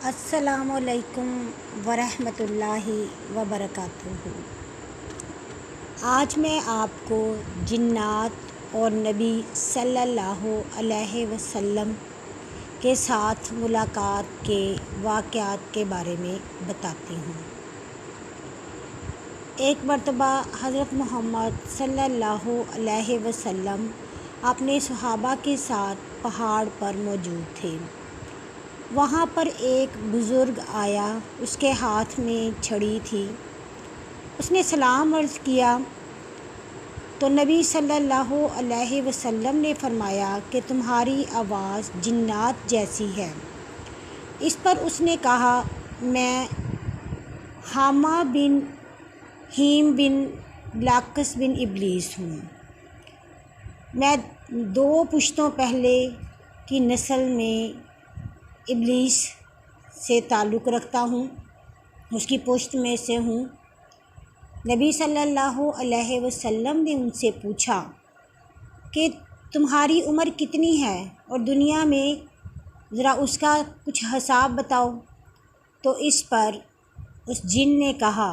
السلام علیکم ورحمۃ اللہ وبرکاتہ۔ آج میں آپ کو جنات اور نبی صلی اللہ علیہ وسلم کے ساتھ ملاقات کے واقعات کے بارے میں بتاتی ہوں۔ ایک مرتبہ حضرت محمد صلی اللہ علیہ وسلم اپنے صحابہ کے ساتھ پہاڑ پر موجود تھے۔ وہاں پر ایک بزرگ آیا، اس کے ہاتھ میں چھڑی تھی۔ اس نے سلام عرض کیا تو نبی صلی اللہ علیہ وسلم نے فرمایا کہ تمہاری آواز جنات جیسی ہے۔ اس پر اس نے کہا، میں حامہ بن ہیم بن لاقس بن ابلیس ہوں۔ میں 2 پشتوں پہلے کی نسل میں ابلیس سے تعلق رکھتا ہوں، اس کی پشت میں سے ہوں۔ نبی صلی اللہ علیہ وسلم نے ان سے پوچھا کہ تمہاری عمر کتنی ہے اور دنیا میں ذرا اس کا کچھ حساب بتاؤ۔ تو اس پر اس جن نے کہا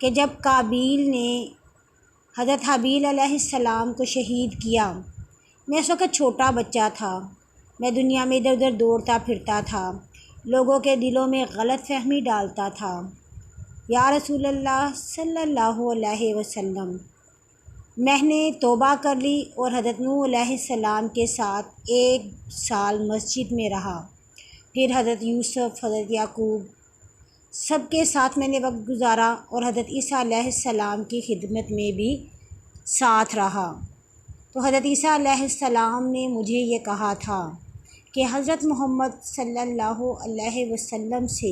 کہ جب قابیل نے حضرت حابیل علیہ السلام کو شہید کیا، میں اس وقت چھوٹا بچہ تھا۔ میں دنیا میں ادھر ادھر دوڑتا پھرتا تھا، لوگوں کے دلوں میں غلط فہمی ڈالتا تھا۔ یا رسول اللہ صلی اللہ علیہ وسلم، میں نے توبہ کر لی اور حضرت نوح علیہ السلام کے ساتھ 1 سال مسجد میں رہا۔ پھر حضرت یوسف، حضرت یعقوب سب کے ساتھ میں نے وقت گزارا اور حضرت عیسیٰ علیہ السلام کی خدمت میں بھی ساتھ رہا۔ تو حضرت عیسیٰ علیہ السلام نے مجھے یہ کہا تھا کہ حضرت محمد صلی اللہ علیہ وسلم سے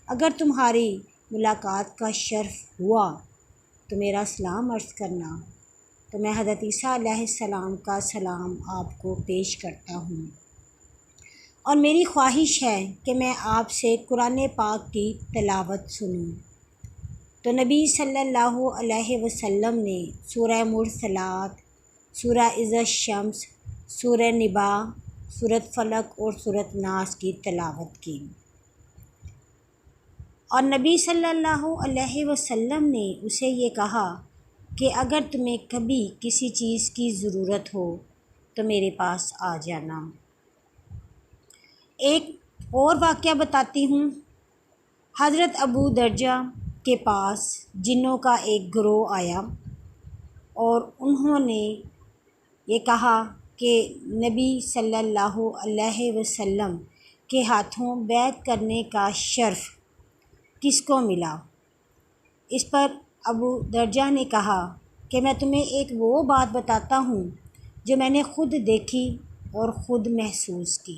اگر تمہاری ملاقات کا شرف ہوا تو میرا سلام عرض کرنا۔ تو میں حضرت عیسیٰ علیہ السلام کا سلام آپ کو پیش کرتا ہوں، اور میری خواہش ہے کہ میں آپ سے قرآن پاک کی تلاوت سنوں۔ تو نبی صلی اللہ علیہ وسلم نے سورہ مرسلات، سورہ اذا الشمس، سورہ نبا، سورۃ فلق اور سورۃ ناس کی تلاوت کی، اور نبی صلی اللہ علیہ وسلم نے اسے یہ کہا کہ اگر تمہیں کبھی کسی چیز کی ضرورت ہو تو میرے پاس آ جانا۔ ایک اور واقعہ بتاتی ہوں۔ حضرت ابو درجہ کے پاس جنوں کا ایک گروہ آیا اور انہوں نے یہ کہا کہ نبی صلی اللہ علیہ وسلم کے ہاتھوں بیعت کرنے کا شرف کس کو ملا؟ اس پر ابو درجہ نے کہا کہ میں تمہیں ایک وہ بات بتاتا ہوں جو میں نے خود دیکھی اور خود محسوس کی۔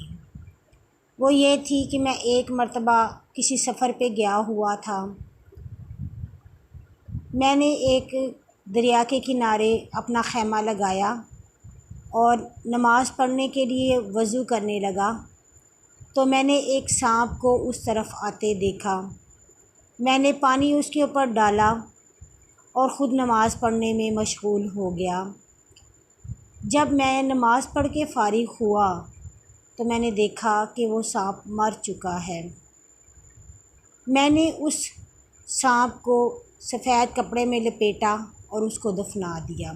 وہ یہ تھی کہ میں ایک مرتبہ کسی سفر پہ گیا ہوا تھا۔ میں نے ایک دریا کے کنارے اپنا خیمہ لگایا اور نماز پڑھنے کے لیے وضو کرنے لگا تو میں نے ایک سانپ کو اس طرف آتے دیکھا۔ میں نے پانی اس کے اوپر ڈالا اور خود نماز پڑھنے میں مشغول ہو گیا۔ جب میں نماز پڑھ کے فارغ ہوا تو میں نے دیکھا کہ وہ سانپ مر چکا ہے۔ میں نے اس سانپ کو سفید کپڑے میں لپیٹا اور اس کو دفنا دیا۔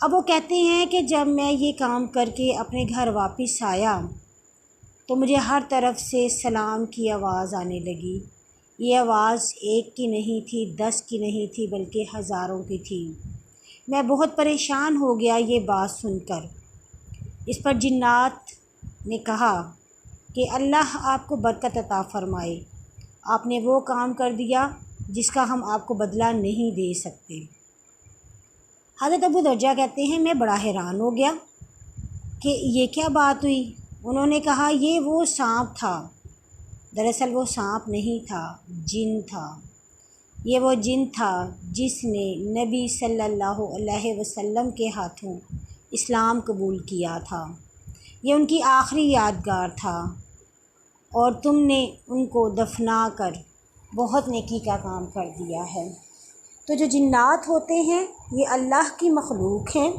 اب وہ کہتے ہیں کہ جب میں یہ کام کر کے اپنے گھر واپس آیا تو مجھے ہر طرف سے سلام کی آواز آنے لگی۔ یہ آواز 1 کی نہیں تھی، 10 کی نہیں تھی، بلکہ ہزاروں کی تھی۔ میں بہت پریشان ہو گیا یہ بات سن کر۔ اس پر جنات نے کہا کہ اللہ آپ کو برکت عطا فرمائے، آپ نے وہ کام کر دیا جس کا ہم آپ کو بدلہ نہیں دے سکتے۔ حضرت ابو درجہ کہتے ہیں میں بڑا حیران ہو گیا کہ یہ کیا بات ہوئی۔ انہوں نے کہا یہ وہ سانپ تھا۔ دراصل وہ سانپ نہیں تھا، جن تھا۔ یہ وہ جن تھا جس نے نبی صلی اللہ علیہ وسلم کے ہاتھوں اسلام قبول کیا تھا۔ یہ ان کی آخری یادگار تھا اور تم نے ان کو دفنا کر بہت نیکی کا کام کر دیا ہے۔ تو جو جنات ہوتے ہیں یہ اللہ کی مخلوق ہیں،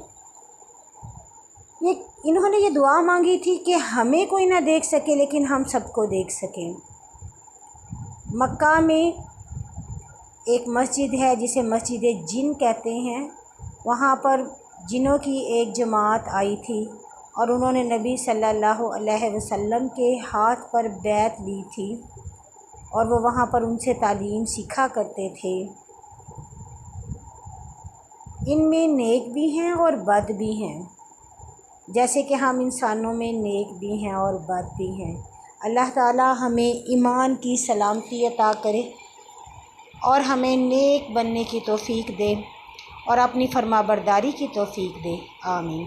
انہوں نے یہ دعا مانگی تھی کہ ہمیں کوئی نہ دیکھ سکے لیکن ہم سب کو دیکھ سکیں۔ مکہ میں ایک مسجد ہے جسے مسجد جن کہتے ہیں، وہاں پر جنوں کی ایک جماعت آئی تھی اور انہوں نے نبی صلی اللہ علیہ وسلم کے ہاتھ پر بیعت لی تھی اور وہ وہاں پر ان سے تعلیم سیکھا کرتے تھے۔ ان میں نیک بھی ہیں اور بد بھی ہیں، جیسے کہ ہم انسانوں میں نیک بھی ہیں اور بد بھی ہیں۔ اللہ تعالی ہمیں ایمان کی سلامتی عطا کرے اور ہمیں نیک بننے کی توفیق دے اور اپنی فرما برداری کی توفیق دے، آمین۔